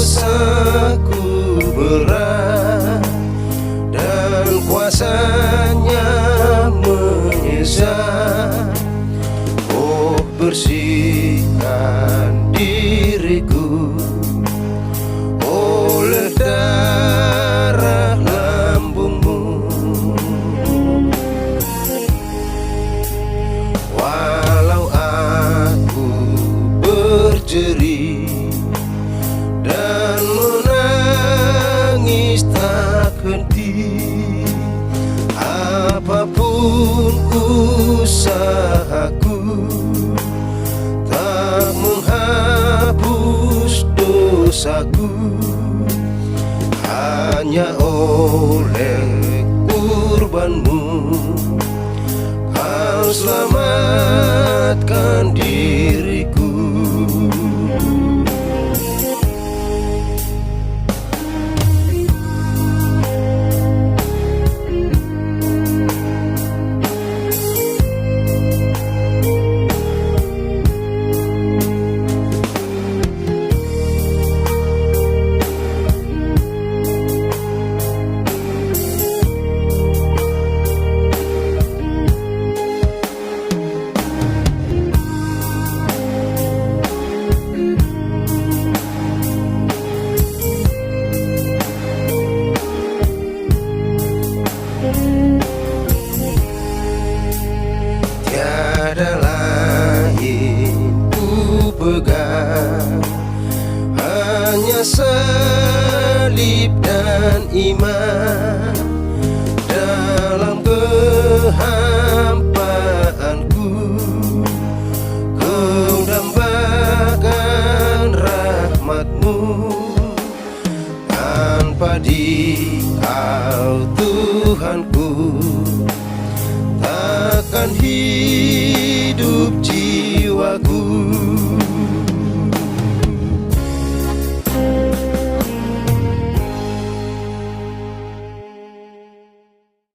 dosaku berat dan kuasanya menyesat. Oh, bersihkan diriku oleh darah lambungmu. Walau aku berjerih dan menangis tak henti, apapun usahaku tak menghapus dosaku. Hanya oleh kurbanmu kau selamatkan diriku. Tiada lain ku pegang, hanya salib dan iman. Dalam kehampaanku kau dambakan rahmatmu. Tanpa Dikau Tuhanku takkan hidup jiwaku.